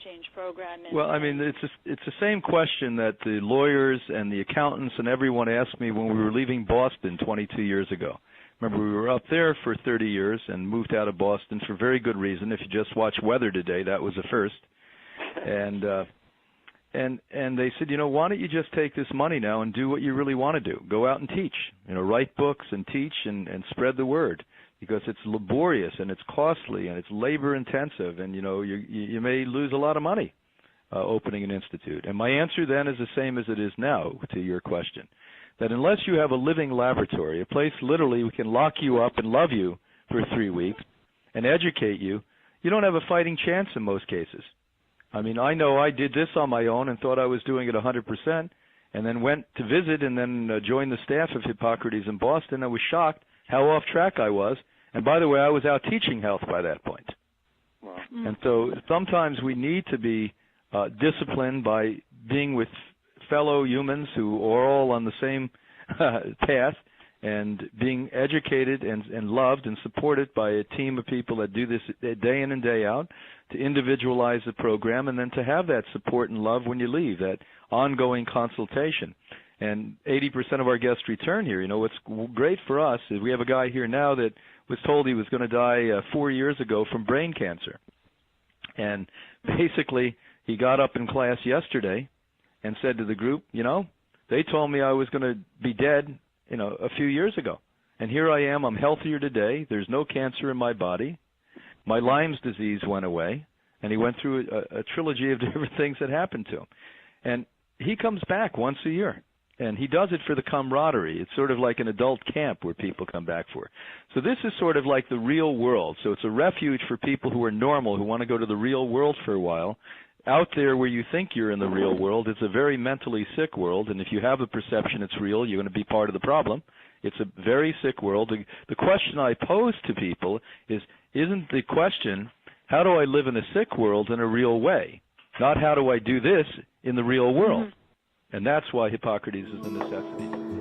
Change program? Well, I mean, it's the same question that the lawyers and the accountants and everyone asked me when we were leaving Boston 22 years ago. Remember, we were up there for 30 years and moved out of Boston for very good reason. If you just watch weather today, that was a first. And they said, why don't you just take this money now and do what you really want to do? Go out and teach, write books and teach and spread the word, because it's laborious and it's costly and it's labor intensive, and you may lose a lot of money opening an institute. And my answer then is the same as it is now to your question, that unless you have a living laboratory, a place literally we can lock you up and love you for 3 weeks and educate you, you don't have a fighting chance in most cases. I mean, I know I did this on my own and thought I was doing it 100%, and then went to visit and then joined the staff of Hippocrates in Boston. I was shocked how off track I was. And by the way, I was out teaching health by that point. Wow. And so sometimes we need to be disciplined by being with fellow humans who are all on the same path, and being educated and loved and supported by a team of people that do this day in and day out, to individualize the program, and then to have that support and love when you leave, that ongoing consultation. And 80% of our guests return here. What's great for us is we have a guy here now that was told he was going to die 4 years ago from brain cancer. And basically, he got up in class yesterday and said to the group, they told me I was going to be dead, a few years ago. And here I am, I'm healthier today. There's no cancer in my body. My Lyme's disease went away. And he went through a trilogy of different things that happened to him. And he comes back once a year. And he does it for the camaraderie. It's sort of like an adult camp where people come back for. So this is sort of like the real world. So it's a refuge for people who are normal, who want to go to the real world for a while. Out there where you think you're in the real world, it's a very mentally sick world. And if you have the perception it's real, you're going to be part of the problem. It's a very sick world. The question I pose to people isn't the question, how do I live in a sick world in a real way? Not how do I do this in the real world? And that's why Hippocrates is a necessity.